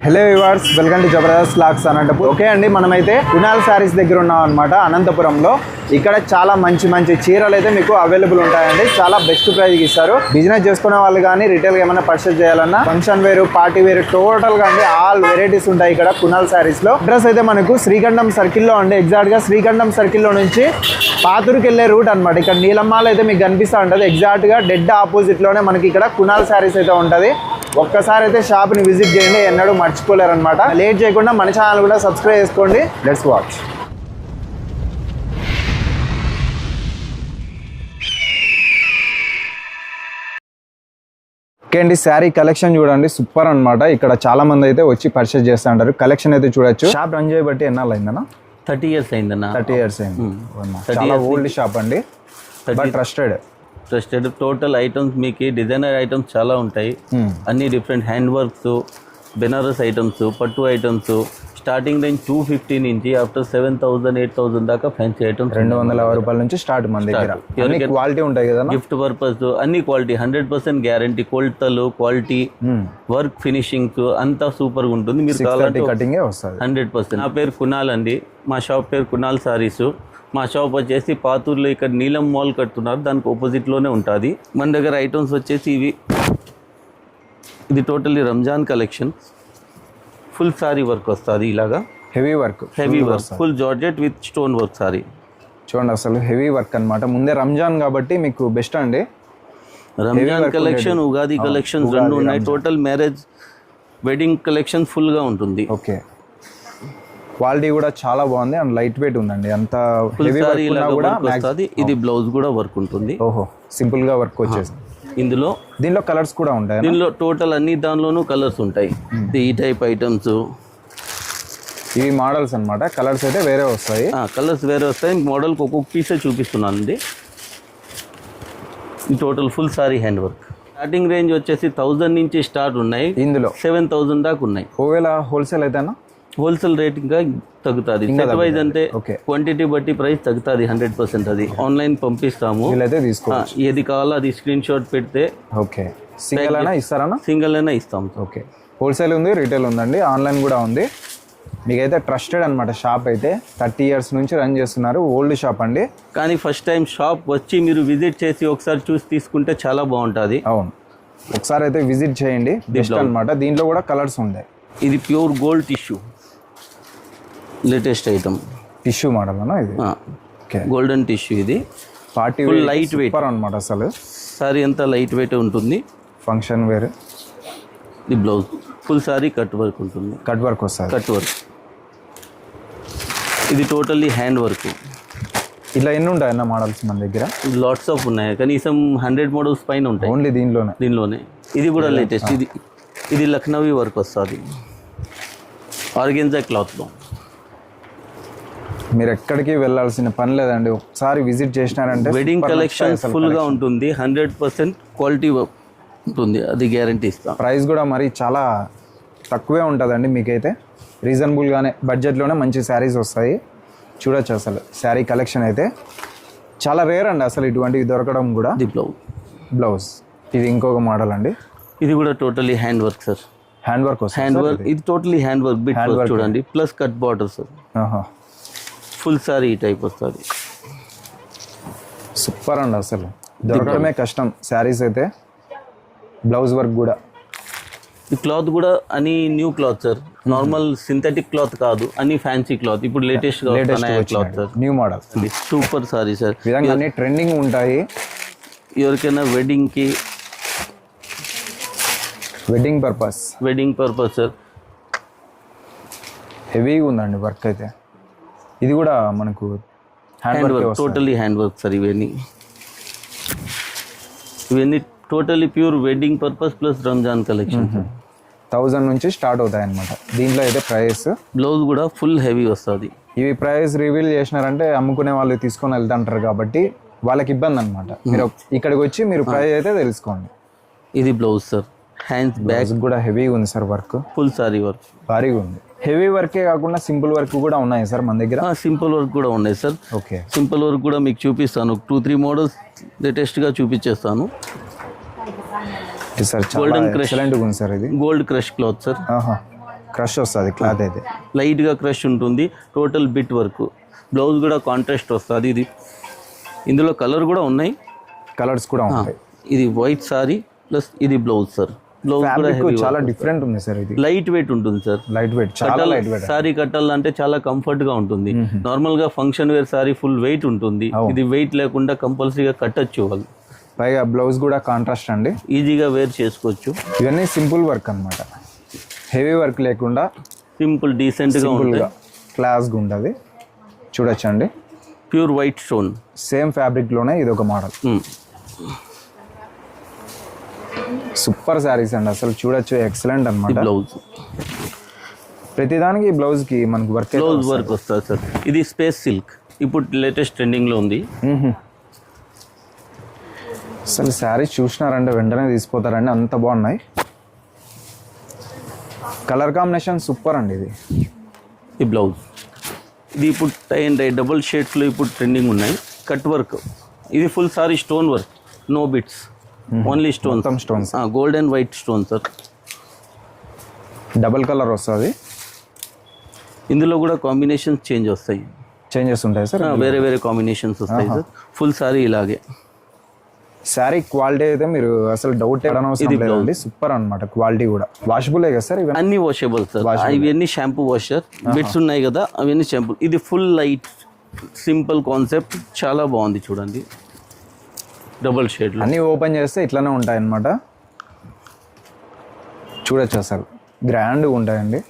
Hello viewers, welcome to Jabardasth looks Anantapuram. Okay అండి, మనమైతే కునాల్ శారీస్ దగ్గర ఉన్నాం అనమాట అనంతపురంలో. ఇక్కడ చాలా మంచి మంచి చీరలు అయితే మీకు అవైలబుల్ ఉంటాయండి. చాలా బెస్ట్ ప్రైస్కి ఇస్తారు. బిజినెస్ చేసుకునే వాళ్ళు కానీ రిటైల్గా ఏమైనా పర్చేస్ చేయాలన్నా ఫంక్షన్ వేరు, పార్టీ వేరు, టోటల్గా అండి ఆల్ వెరైటీస్ ఉంటాయి ఇక్కడ కునాల్ శారీస్లో. అడ్రస్ అయితే మనకు శ్రీకంఠం సర్కిల్లో అండి. ఎగ్జాక్ట్గా శ్రీకంఠం సర్కిల్లో నుంచి పాతూరుకి వెళ్ళే రూట్ అనమాట. ఇక్కడ నీలమ్మాల్ అయితే మీకు కనిపిస్తూ ఉంటుంది. ఎగ్జాక్ట్గా డెడ్ ఆపోజిట్లోనే మనకి ఇక్కడ కునాల్ శారీస్ అయితే ఉంటుంది. ఒక్కసారి అయితే షాప్ని విజిట్ చేయండి, ఎన్నడూ మర్చిపోలేరు అనమాట. లేట్ చేయకుండా మన ఛానల్ కూడా సబ్స్క్రైబ్ చేసుకోండి. Let's watch. ఓకే అండి, శారీ కలెక్షన్ చూడండి, సూపర్ అనమాట. ఇక్కడ చాలా మంది అయితే వచ్చి పర్చేస్ చేస్తూ ఉంటారు. కలెక్షన్ అయితే చూడొచ్చు. షాప్ రన్ చేయబట్టి ఎన్నాళ్ళు అయిందన్నా? 30 years అయిందన్న. 30 years అయింది. చాలా ఓల్డ్ షాప్ అండి, బట్ ట్రస్టెడ్. టోటల్ ఐటమ్స్ మీకు డిజైనర్ ఐటమ్స్ చాలా ఉంటాయి. అన్ని different hand works, Banaras items, పట్టు ఐటమ్స్, స్టార్టింగ్ రేంజ్ 250 నుంచి ఆఫ్టర్ 7,000 8,000 దాకా ఫ్యాన్సీ ఐటమ్స్ 250 రూపాయల నుంచి స్టార్ట్ మన దగ్గర. క్వాలిటీ ఉంటాయి కదా, గిఫ్ట్ పర్పస్ అన్ని క్వాలిటీ 100% గ్యారంటీ. కొలతలు, క్వాలిటీ, వర్క్, ఫినిషింగ్స్ అంతా సూపర్ గా ఉంటుంది. మీరు కటింగ్ 100%. నా పేరు కునాల్ అండి. మా షాప్ పేరు కునాల్ సారీస్. మా షాప్ వచ్చేసి పాతూరులో ఇక్కడ నీలం మాల్ కడుతున్నారు, దానికి ఆపోజిట్లోనే ఉంటుంది. మన దగ్గర ఐటమ్స్ వచ్చేసి ఇది totally Ramzan collection. Full sorry work వస్తుంది, ఇలాగా heavy work, full georgette with stone work sorry. చూడండి, అసలు హెవీ వర్క్ అనమాట. ముందే రంజాన్ కాబట్టి మీకు బెస్ట్ అండి. రంజాన్ కలెక్షన్, ఉగాది కలెక్షన్ రెండు ఉన్నాయి. టోటల్ మ్యారేజ్, వెడ్డింగ్ కలెక్షన్ ఫుల్గా ఉంటుంది. ఓకే, క్వాలిటీ కూడా చాలా బాగుంది అండ్ లైట్ వెయిట్ ఉందండి. అంత హెవీ వర్క్ ఉన్నా కూడా ఇది బ్లౌజ్ కూడా వర్క్ ఉంటుంది. ఓహో, సింపుల్ గా వర్క్ వచ్చేసి. దీనిలో కలర్స్ కూడా ఉంటాయి. దీనిలో టోటల్ అన్ని దానిలోనూ కలర్స్ ఉంటాయి. ఈ టైప్ ఐటమ్స్, ఇవి మోడల్స్ అన్నమాట. కలర్స్ అయితే వేరే వస్తాయి. కలర్స్ వేరే వస్తాయి. మోడల్కి ఒక్కొక్క పీసే చూపిస్తున్నానండి. ఈ total full sorry hand work. Starting range వచ్చేసి 1000 నుంచి స్టార్ట్ ఉన్నాయి. ఇందులో 7,000 దాకా ఉన్నాయి. ఒకవేళ హోల్సేల్ అయితేనా హోల్సేల్ రేట్ ఇంకా తగ్గుతుంది. సెట్ వైజ్ అంటే క్వాంటిటీ బట్టి ప్రైస్ తగ్గుతుంది 100%. అది ఆన్లైన్ పంపిస్తాము, ఏది కావాలో అది స్క్రీన్ షాట్ పెడితే ఓకే సింగిల్ అయినా ఇస్తారా? సింగిల్ అయినా ఇస్తాం. ఓకే, హోల్సేల్ ఉంది, రీటైల్ ఉందండి, ఆన్లైన్ కూడా ఉంది. మీకైతే ట్రస్టెడ్ అనమాట షాప్. అయితే 30 years నుంచి రన్ చేస్తున్నారు. ఓల్డ్ షాప్ అండి, కానీ ఫస్ట్ టైం షాప్ వచ్చి మీరు విజిట్ చేసి ఒకసారి చూసి తీసుకుంటే చాలా బాగుంటుంది. అవును, ఒకసారి అయితే విజిట్ చేయండి, బెస్ట్ అనమాట. దీంట్లో కూడా కలర్స్ ఉంటాయి. ఇది pure gold tissue, latest item. Tissue model అన్న ఇది. Golden tissue. ఇది పార్టీ లైట్ వెయిట్ అనమాట. అసలు సారీ అంతా లైట్ వెయిట్ ఉంటుంది. Function wear. ఇది blouse full sari cut work ఉంటుంది. కట్ వర్క్ వస్తుంది. Cut work. ఇది టోటల్లీ హ్యాండ్ వర్క్. ఇలా ఎన్ని ఉంటాయి అన్న మోడల్స్ మన దగ్గర? లాట్స్ ఆఫ్ ఉన్నాయి, కనీసం 100 మోడల్స్ పైన ఉంటాయి. ఓన్లీ దీనిలోనే. ఇది కూడా లేటెస్ట్. ఇది లక్నవీ వర్క్ వస్తుంది, ఆర్గెన్జా క్లాత్లో. మీరు ఎక్కడికి వెళ్ళాల్సిన పని లేదండి, ఒకసారి విజిట్ చేసినారంటే వెడ్డింగ్ కలెక్షన్ ఫుల్గా ఉంటుంది. 100% క్వాలిటీ ఉంటుంది, అది గ్యారంటీ ఇస్తాం. ప్రైస్ కూడా మరి చాలా తక్కువే ఉంటుందండి. మీకైతే రీజనబుల్గానే బడ్జెట్లోనే మంచి శారీస్ వస్తాయి. చూడొచ్చు, అసలు శారీ కలెక్షన్ అయితే చాలా రేర్ అండి అసలు ఇటువంటివి దొరకడం కూడా. ఇది బ్లౌజ్. ఇది ఇంకొక మోడల్ అండి. ఇది కూడా totally hand work sir. Hand work ఇది totally hand work. Bit work చూడండి, plus cut border sir. Full sari ఈ టైప్ వస్తుంది. సూపర్ అండి, అసలు దొరకడమే కష్టం శారీస్ అయితే. బ్లౌజ్ వర్క్ కూడా. ఈ క్లాత్ కూడా అని new cloth sir, normal synthetic cloth కాదు, అని ఫ్యాన్సీ క్లాత్. ఇప్పుడు latest cloth sir, new model. Super sorry sir. విధంగా అన్ని ట్రెండింగ్ ఉంటాయి. ఎవరికైనా వెడ్డింగ్కి, వెడ్డింగ్ పర్పస్ సార్. హెవీగా ఉందండి వర్క్ అయితే. ఇది కూడా మనకు hand work, totally hand work sir. ఇవన్నీ totally pure wedding purpose plus Ramzan collection. 1000 నుంచి స్టార్ట్ అవుతాయి అనమాట. దీంట్లో అయితే ప్రైస్. బ్లౌజ్ కూడా ఫుల్ హెవీ వస్తుంది. ఇవి ప్రైస్ రివీల్ చేసినారంటే అమ్ముకునే వాళ్ళు తీసుకొని వెళ్తుంటారు కాబట్టి వాళ్ళకి ఇబ్బంది అనమాట. మీరు ఇక్కడికి వచ్చి మీరు ప్రైస్ అయితే తెలుసుకోండి. ఇది బ్లౌజ్ సార్, హ్యాండ్స్ బ్యాక్ కూడా హెవీగా ఉంది sir work. Full sorry work భారీగా ఉంది. హెవీ వర్కే కాకుండా సింపుల్ వర్క్ కూడా ఉన్నాయి సార్ మన దగ్గర. సింపుల్ వర్క్ కూడా ఉన్నాయి సార్. ఓకే, సింపుల్ వర్క్ కూడా మీకు చూపిస్తాను. 2-3 మోడల్స్ లేటెస్ట్గా చూపించేస్తాను. సార్ గోల్డెన్ క్రష్ ఉంది సార్. ఇది gold crush cloth sir. Crush వస్తుంది క్లాత్ అయితే. లైట్గా క్రష్ ఉంటుంది. Total bit work. బ్లౌజ్ కూడా కాంట్రాస్ట్ వస్తుంది. ఇది ఇందులో కలర్ కూడా ఉన్నాయి, కలర్స్ కూడా ఉంటాయి. ఇది వైట్ సారీ ప్లస్ ఇది బ్లౌజ్ సార్. బ్లౌజ్ కూడా ఫ్యాబ్రిక్ చాలా డిఫరెంట్ ఉంది సార్. ఇది లైట్ వెయిట్ ఉంటుంది సార్. లైట్ వెయిట్, చాలా లైట్ వెయిట్. సారీ కట్టాలంటే చాలా కంఫర్ట్ గా ఉంటుంది. నార్మల్ గా function wear sari full weight ఉంటుంది. ఇది వెయిట్ లేకుండా కంపల్సరీగా కట్టచ్చు వాళ్ళు. పైగా బ్లౌజ్ కూడా కాంట్రాస్ట్ అండి, ఈజీగా వేర్ చేసుకోవచ్చు. ఇవన్నీ సింపుల్ వర్క్ అన్నమాట, హెవీ వర్క్ లేకుండా సింపుల్ డీసెంట్ గా ఉంటుంది, క్లాస్గా ఉంటుంది. చూడొచ్చు అండి, pure white stone. Same fabric లోనే ఇది ఒక మోడల్. సూపర్ శారీస్ అండి, అసలు చూడొచ్చు, ఎక్సలెంట్ అన్నమాట. బ్లౌజ్ ప్రతిదానికి బ్లౌజ్ కి మనకు వర్క్ బ్లౌజ్ వర్క్ వస్తుంది సార్. ఇది స్పేస్ సిల్క్, ఇప్పుడు లేటెస్ట్ ట్రెండింగ్ లో ఉంది. అసలు శారీస్ చూసినారంటే వెంటనే తీసిపోతారండి, అంత బాగున్నాయి. కలర్ కాంబినేషన్ సూపర్ అండి. ఇది ఈ బ్లౌజ్, ఇది ఇప్పుడు టై అండ్ డై డబుల్ షేడ్స్లో ఇప్పుడు ట్రెండింగ్ ఉన్నాయి. కట్ వర్క్, ఇది full sari stone work, no bits, only stones. Gold and white stone sir. Double colour వస్తుంది. ఇందులో కూడా కాంబినేషన్స్ చేంజ్ వస్తాయి, చేంజెస్ ఉంటాయి సార్. వేరే వేరే కాంబినేషన్స్ వస్తాయి సార్. ఫుల్ సారీ ఇలాగే. శారీ క్వాలిటీ అయితే మీరు అసలు డౌట్ లేదండి, సూపర్ అన్నమాట. క్వాలిటీ కూడా వాషబుల్ కదా సార్? ఇవి అన్ని వాషబుల్ సార్. ఇవన్నీ షాంపూ వాషర్ బిట్స్ ఉన్నాయి కదా, అవన్నీ షాంపూ. ఇది ఫుల్ లైట్ సింపుల్ కాన్సెప్ట్, చాలా బాగుంది చూడండి. డబుల్ షేడ్ అన్ని ఓపెన్ చేస్తే ఇట్లానే ఉంటాయి అన్నమాట. చూడొచ్చు, అసలు గ్రాండ్గా ఉంటాయండి.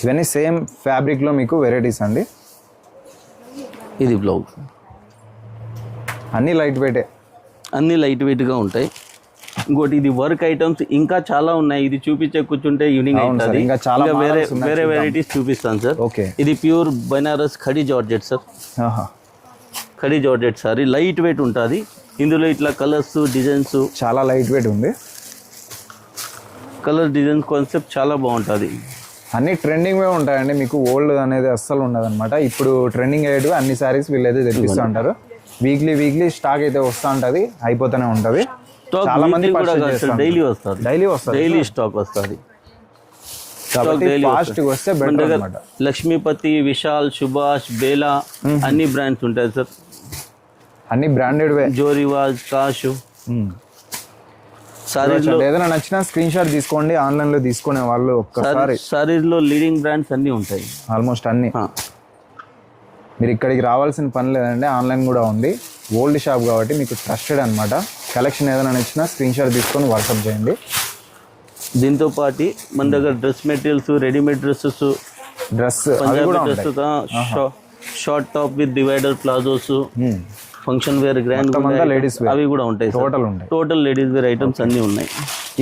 ఇవన్నీ సేమ్ ఫ్యాబ్రిక్లో మీకు వెరైటీస్ అండి. ఇది బ్లౌజ్, అన్నీ లైట్ వెయిటే, అన్ని లైట్ వెయిట్గా ఉంటాయి. ఇంకోటి ఇది వర్క్ ఐటమ్స్ ఇంకా చాలా ఉన్నాయి. ఇది చూపించే కూర్చుంటే ఈవినింగ్ అవుతుంది. ఇంకా చాలా వేరే వెరైటీస్ చూపిస్తాను సార్. ఓకే, ఇది pure Banaras khadi georgette sir. Khadi georgette sorry light weight ఉంటుంది. ఇందులో ఇట్లా కలర్స్ డిజైన్స్ చాలా లైట్ వెయిట్ ఉంది. కలర్ డిజైన్ కాన్సెప్ట్ చాలా బాగుంటుంది. అన్ని ట్రెండింగ్ ఉంటాయండి, మీకు ఓల్డ్ అనేది అస్సలు ఉండదు అనమాట. ఇప్పుడు ట్రెండింగ్ అయ్యేటివి అన్ని సారీస్ వీళ్ళైతే తెప్పిస్తూ ఉంటారు. వీక్లీ స్టాక్ అయితే వస్తూ ఉంటుంది, అయిపోతూనే ఉంటుంది. చాలా మంది డైలీ వస్తుంది, డైలీ స్టాక్ వస్తుంది. ఫాస్ట్ వస్తే బెటర్ అన్నమాట. లక్ష్మీపతి, విశాల్, సుభాష్, బేలా అన్ని బ్రాండ్స్ ఉంటాయి సార్. అన్ని బ్రాండెడ్ జోరివాజ్, కాష్. ఏదైనా నచ్చినా స్క్రీన్ షాట్ తీసుకోండి. ఆన్లైన్ లో తీసుకునే వాళ్ళు ఒక్కసారి సారీస్ లో లీడింగ్ బ్రాండ్స్ అన్ని ఉంటాయి, ఆల్మోస్ట్ అన్ని. మీరు ఇక్కడికి రావాల్సిన పని లేదండి, ఆన్లైన్ కూడా ఉంది. ఓల్డ్ షాప్ కాబట్టి మీకు ట్రస్టెడ్ అనమాట. కలెక్షన్ ఏదైనా నచ్చినా స్క్రీన్ షాట్ తీసుకొని వాట్సాప్ చేయండి. దీంతో పాటు మన దగ్గర dress materials, readymade dresses, short top with divider palazzos, function wear, grand ladies అవి కూడా ఉంటాయి. టోటల్ లేడీస్ వేర్ ఐటమ్స్ అన్ని ఉన్నాయి.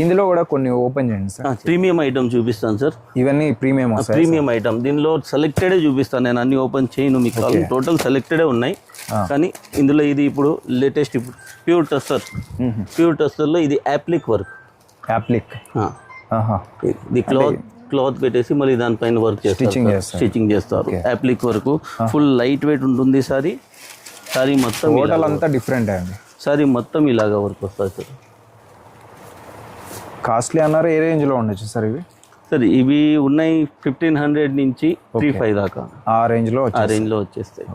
ఇందులో కూడా కొన్ని ఓపెన్ చేయండి సార్. ప్రీమియం ఐటమ్ చూపిస్తాను సార్. ఇవన్నీ ప్రీమియం ఐటమ్. దీనిలో సెలెక్టెడే చూపిస్తాను నేను, అన్ని ఓపెన్ చేయను మీకు. టోటల్ సెలెక్టెడే ఉన్నాయి. కానీ ఇందులో ఇది ఇప్పుడు లేటెస్ట్, ఇప్పుడు ప్యూర్ టస్సర్లో ఇది యాప్లిక్ వర్క్. ఇది క్లాత్ పెట్టేసి మళ్ళీ దానిపైన వర్క్ స్టిచ్చింగ్ చేస్తారు. Appliqué work full light weight ఉంటుంది. సారీ మొత్తం టోటల్ అంతా డిఫరెంట్ అండి. సారీ మొత్తం ఇలాగా వర్క్ వస్తుంది సార్. కాస్ట్లీ అన్నారు, ఏ రేంజ్ లో ఉండొచ్చు సార్ ఇవి? సార్ ఇవి ఉన్నాయి 1500 నుంచి 3500 దాకా. ఆ రేంజ్ లో వచ్చేస్తాయి.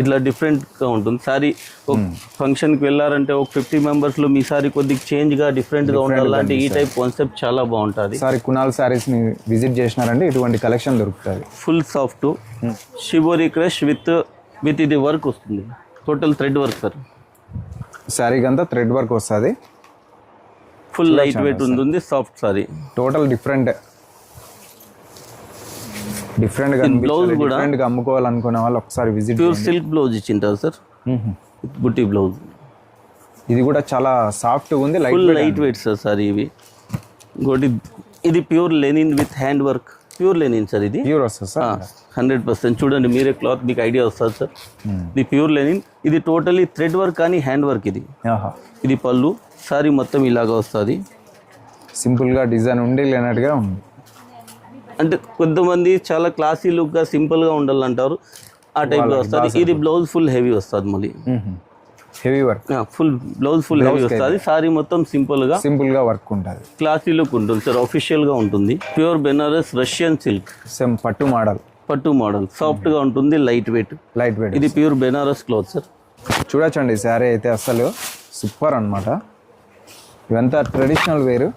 ఇట్లా డిఫరెంట్గా ఉంటుంది. సారీ ఒక ఫంక్షన్కి వెళ్ళారంటే ఒక 50 మెంబర్స్లో మీ సారీ కొద్దిగా చేంజ్గా డిఫరెంట్గా ఉండాలంటే ఈ టైప్ కాన్సెప్ట్ చాలా బాగుంటుంది. సారీ కునాల్ సారీస్ని విజిట్ చేసినారంటే ఇటువంటి కలెక్షన్ దొరుకుతుంది. Full soft shibori crush with ఇది వర్క్ వస్తుంది. Total thread work sir. సారీకి అంతా థ్రెడ్ వర్క్ వస్తుంది. ఫుల్ లైట్ వెయిట్ ఉంటుంది, soft sari. Total different blouse కూడా అమ్ముకోవాలనుకునే వాళ్ళు ఒకసారి విజిట్. ప్యూర్ సిల్క్ బ్లౌజ్ ఇచ్చింటారు సార్, బుట్టి బ్లౌజ్. ఇది కూడా చాలా సాఫ్ట్ ఉంది, లైట్ వెయిట్ సార్. సారీ ఇవి ఇంకోటి, ఇది pure linen with hand work. Pure linen sir. ఇది ప్యూర్ వస్తుంది సార్, 100%. చూడండి మీరే క్లాత్, మీకు ఐడియా వస్తుంది సార్. ఇది ప్యూర్ లెనిన్. ఇది టోటలీ థ్రెడ్ వర్క్ కానీ హ్యాండ్ వర్క్. ఇది పళ్ళు. సారీ మొత్తం ఇలాగా వస్తుంది. సింపుల్గా డిజైన్ ఉండి లేనట్టుగా ఉంది. అంటే కొంతమంది చాలా క్లాసీ లుక్గా సింపుల్గా ఉండాలంటారు, ఆ టైప్లో వస్తుంది. ఇది బ్లౌజ్ ఫుల్ హెవీ వస్తుంది. మళ్ళీ heavy work, full blouse full heavy వస్తుంది. సారీ మొత్తం సింపుల్ గా వర్క్ ఉంటుంది. క్లాసీ లుక్ ఉంటుంది సార్, ఆఫీషియల్ గా ఉంటుంది. Pure Banaras Russian silk, same పట్టు మోడల్, సాఫ్ట్ గా ఉంటుంది, లైట్ వెయిట్. ఇది ప్యూర్ బెనారస్ క్లాత్ సార్. చూడొచ్చండి శారీ అయితే అసలు సూపర్ అన్నమాట. ఇవంతా ట్రెడిషనల్ వేరు,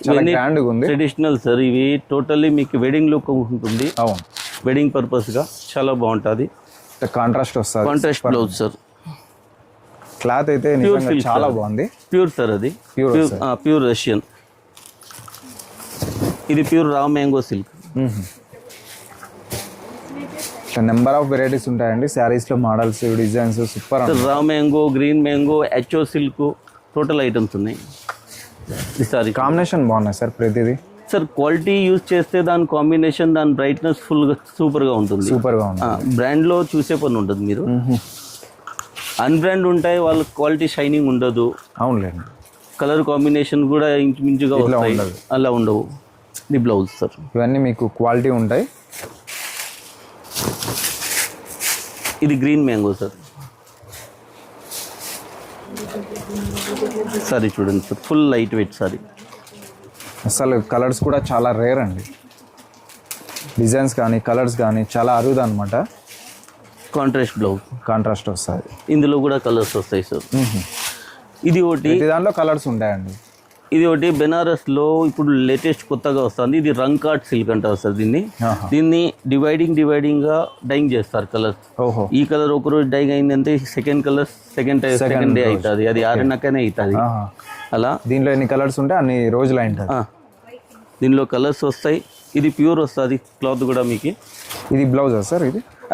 చాలా గ్రాండ్ గా ఉంది. ట్రెడిషనల్ సార్, ఇవి టోటల్లీ మీకు వెడ్డింగ్ లుక్ ఉంటుంది. అవును, వెడ్డింగ్ పర్పస్ గా చాలా బాగుంటుంది. కాంట్రాస్ట్ వస్తుంది, కాంట్రాస్ట్ బ్లౌజ్ సార్. క్లాత్ అయితే నిజంగా చాలా బాగుంది. ప్యూర్ సార్, అది ప్యూర్ రష్యన్. ఇది pure raw mango silk. Number of varieties ఉంటాయండి శారీస్ లో, models, designs super. Raw mango, green mango, HO silk, total items ఉన్నాయి. ఈసారి కాంబినేషన్ బాగున్నాయి సార్ ప్రతిదీ. సార్ క్వాలిటీ యూజ్ చేస్తే దాని కాంబినేషన్, దాని బ్రైట్నెస్ ఫుల్గా సూపర్గా ఉంటుంది. బ్రాండ్లో చూసే పని ఉంటుంది మీరు. అన్బ్రాండ్ ఉంటాయి, వాళ్ళ క్వాలిటీ షైనింగ్ ఉండదు. అవునులేండి. కలర్ కాంబినేషన్ కూడా ఇంచుమించుగా వస్తాయి, అలా ఉండవు. ఇది బ్లౌజ్ సార్. ఇవన్నీ మీకు క్వాలిటీ ఉంటాయి. ఇది గ్రీన్ మ్యాంగో సార్. సారీ చూడండి sir, full light weight sorry. అసలు కలర్స్ కూడా చాలా రేర్ అండి. డిజైన్స్ కానీ కలర్స్ కానీ చాలా అరుదు అనమాట. కాంట్రాస్ట్ బ్లౌజ్, కాంట్రాస్ట్ వస్తుంది. ఇందులో కూడా కలర్స్ వస్తాయి సార్. ఇది ఒకటి, దాంట్లో కలర్స్ ఉంటాయండి. ఇది ఒకటి బెనారస్లో ఇప్పుడు లేటెస్ట్ కొత్తగా వస్తుంది. ఇది రంకాట్ సిల్క్ అంటారు సార్ దీన్ని డివైడింగ్గా డైయింగ్ చేస్తారు కలర్స్. ఈ కలర్ ఒకరోజు డైయింగ్ అయిందంటే సెకండ్ కలర్ సెకండ్ డే అవుతుంది, అది ఆరినాకనే అవుతుంది. అలా దీంట్లో ఎన్ని కలర్స్ ఉంటే అన్ని రోజులు అయింటుంది. దీనిలో కలర్స్ వస్తాయి. ఇది ప్యూర్ వస్తుంది క్లాత్ కూడా మీకు. ఇది బ్లౌజ్ సార్,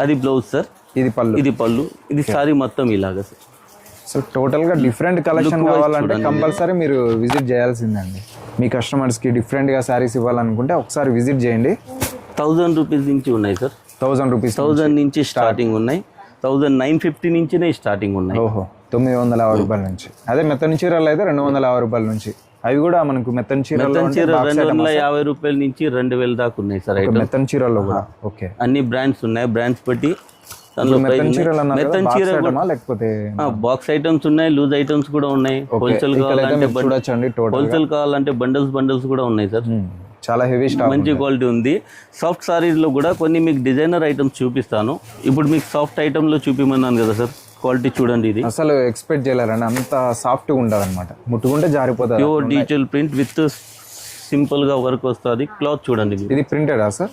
అది బ్లౌజ్ సార్. ఇది పళ్ళు, ఇది సారీ మొత్తం ఇలాగా సార్. సో టోటల్గా డిఫరెంట్ కలెక్షన్ కావాలంటే కంపల్సరీ మీరు విజిట్ చేయాల్సిందండి. మీ కస్టమర్స్కి డిఫరెంట్గా శారీస్ ఇవ్వాలనుకుంటే ఒకసారి విజిట్ చేయండి. 1000 రూపీస్ నుంచి ఉన్నాయి సార్. 1000 రూపీస్, 1000 నుంచి స్టార్టింగ్ ఉన్నాయి. 1950 నుంచినే స్టార్టింగ్ ఉన్నాయి. ఓహో, 950 రూపాయల నుంచి. అదే మెత్తని చీరలు అయితే 250 రూపాయల నుంచి. అవి కూడా మనకు మెత్తని చీర 250 రూపాయల నుంచి 2000 దాకా ఉన్నాయి సార్. మెత్తని చీరల్లో కూడా ఓకే, అన్ని బ్రాండ్స్ ఉన్నాయి. బ్రాండ్స్ బట్టి మెత్తని చీర లేకపోతే బాక్స్ ఐటమ్స్ ఉన్నాయి, లూజ్ ఐటమ్స్ కూడా ఉన్నాయి. హోల్సేల్ కావాలంటే బండల్స్ కూడా ఉన్నాయి సార్. చాలా హెవీ స్టాక్, మంచి క్వాలిటీ ఉంది. సాఫ్ట్ సారీస్ లో కూడా కొన్ని మీకు డిజైనర్ ఐటమ్స్ చూపిస్తాను. ఇప్పుడు మీకు సాఫ్ట్ ఐటమ్ లో చూపిమన్నాను కదా సార్, క్వాలిటీ చూడండి. ఇది అసలు ఎక్స్పెక్ట్ చేయలేరండి, అంత సాఫ్ట్ గా ఉంటుంది అనమాట. ముట్టుకుంటే జారిపోతుంది. Pure digital print with simple గా వర్క్ వస్తుంది. క్లాత్ చూడండి. ఇది ప్రింటెడా సార్?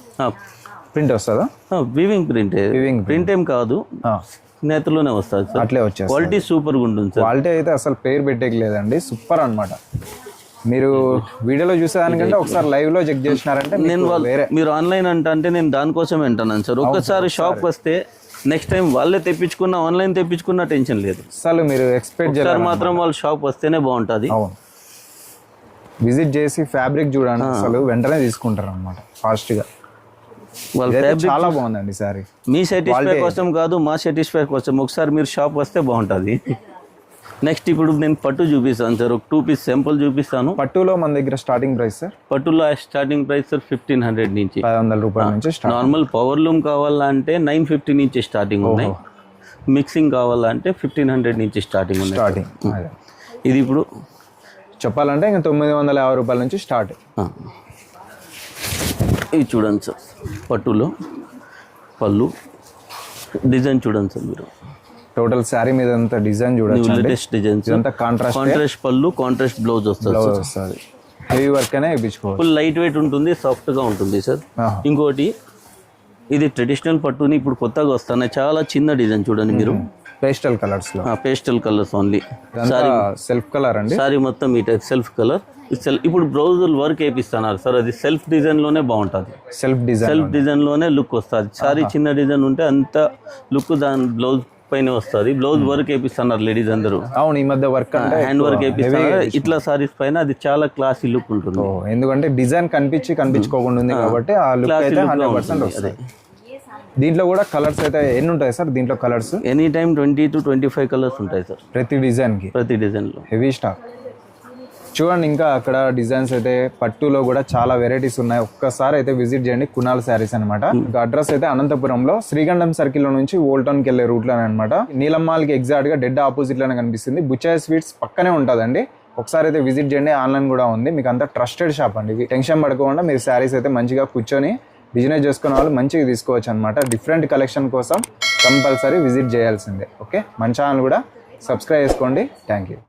ప్రింట్ వస్తుందా? వీవింగ్ ప్రింట్ ఏం కాదు, నేతలోనే వస్తుంది సార్. అట్లే వచ్చేది. క్వాలిటీ సూపర్ గా ఉంటుంది సార్. క్వాలిటీ అయితే అసలు పేరు పెట్టేయలేదండి, సూపర్ అనమాట. మీరు వీడియోలో చూసేదానికంటే ఒకసారి లైవ్ లో చెక్ చేసినారంటే మీరు ఆన్లైన్ అంటే నేను దానికోసం వింటున్నాను సార్. ఒక్కసారి షాప్ వస్తే నెక్స్ట్ టైం వాళ్ళే తెప్పించుకున్న, ఆన్లైన్ తెప్పించుకున్న టెన్షన్ లేదు. అసలు మీరు ఎక్స్పెక్ట్ చేయాలి మాత్రం వాళ్ళ షాప్ వస్తేనే బాగుంటుంది. విజిట్ చేసి ఫ్యాబ్రిక్ చూడండి, అసలు వెంటనే తీసుకుంటారు అనమాట ఫాస్ట్ గా. చాలా బాగుందండి సారీ. మీ సాటిస్ఫై కోసం కాదు, మా సాటిస్ఫై కోసం. ఒకసారి మీరు షాప్ వస్తే బాగుంటుంది. నెక్స్ట్ ఇప్పుడు నేను పట్టు చూపిస్తాను సార్. ఒక 2 పీస్ శాంపుల్ చూపిస్తాను. పట్టులో మన దగ్గర స్టార్టింగ్ ప్రైస్ సార్? పట్టులో స్టార్టింగ్ ప్రైస్ సార్ 1500 నుంచి, 500 రూపాయల నుంచి. నార్మల్ పవర్ లూమ్ కావాలంటే 950 నుంచి స్టార్టింగ్ ఉన్నాయి. మిక్సింగ్ కావాలంటే 1500 నుంచి స్టార్టింగ్ ఉన్నాయి. ఇది ఇప్పుడు చెప్పాలంటే ఇంకా 950 రూపాయల నుంచి స్టార్ట్. ఇది చూడండి సార్, పట్టులో పళ్ళు డిజైన్ చూడండి సార్. మీరు టోటల్ శారీ మీద అంత డిజైన్ చూడండి, లేటెస్ట్ డిజైన్స్. కాంట్రాస్ట్ పళ్ళు, కాంట్రాస్ట్ బ్లౌజ్ వస్తుంది. హెవీ వర్క్ అనే వేయించుకోవాలి. ఫుల్ లైట్ వెయిట్ ఉంటుంది, సాఫ్ట్ గా ఉంటుంది సార్. ఇంకోటి ఇది ట్రెడిషనల్ పట్టుని ఇప్పుడు కొత్తగా వస్తున్నాయి. చాలా చిన్న డిజైన్ చూడండి మీరు. పేస్టల్ కలర్స్ లో, pastel colours only. Self colour అండి. సారీ మొత్తం ఈ టైప్ సెల్ఫ్ కలర్. ఇప్పుడు బ్లౌజ్ వర్క్ వేపిస్తున్నారు సార్, అది సెల్ఫ్ డిజైన్ లోనే బాగుంటుంది. సెల్ఫ్ డిజైన్ లోనే లుక్ వస్తుంది. సారీ చిన్న డిజైన్ ఉంటే అంత లుక్ దాని బ్లౌజ్ పైన వస్తుంది. బ్లౌజ్ వర్క్ వేపిస్తున్నారు లేడీస్ అందరూ. అవును, ఈ మధ్య వర్క్ హ్యాండ్ వర్క్ వేపిస్తున్నారు. ఇట్లా సారీస్ పైన అది చాలా క్లాసీ లుక్ ఉంటుంది. ఎందుకంటే డిజైన్ కనిపించకుండా ఉంది కాబట్టి ఆ లుక్ అయితే 100% వస్తుంది. దీంట్లో కూడా కలర్స్ అయితే ఎన్ని ఉంటాయి సార్? దీంట్లో colours any time 20 to 25 colours ఉంటాయి సార్. ప్రతి డిజైన్ లో హెవీ స్టాక్. చూడండి ఇంకా అక్కడ డిజైన్స్ అయితే పట్టులో కూడా చాలా వెరైటీస్ ఉన్నాయి. ఒక్కసారి అయితే విజిట్ చేయండి కునాల్ శారీస్ అనమాట. ఇంకా అడ్రస్ అయితే అనంతపురంలో శ్రీగంధం సర్కిల్ లో నుంచి ఓల్టౌన్ కి వెళ్లే రూట్ లోనే అనమాట. నీలమ్మాల్కి ఎగ్జాక్ట్ గా డెడ్ ఆపోజిట్ లోనే కనిపిస్తుంది. బుచ్చాయి స్వీట్స్ పక్కనే ఉంటుందండి. ఒకసారి అయితే విజిట్ చేయండి. ఆన్లైన్ కూడా ఉంది. మీకు అంతా ట్రస్టెడ్ షాప్ అండి. టెన్షన్ పడకుండా మీరు శారీస్ అయితే మంచిగా కూర్చొని బిజినెస్ చేసుకునే వాళ్ళు మంచిగా తీసుకోవచ్చు అనమాట. డిఫరెంట్ కలెక్షన్ కోసం కంపల్సరీ విజిట్ చేయాల్సిందే. ఓకే, మన ఛానల్ కూడా సబ్స్క్రైబ్ చేసుకోండి. Thank you.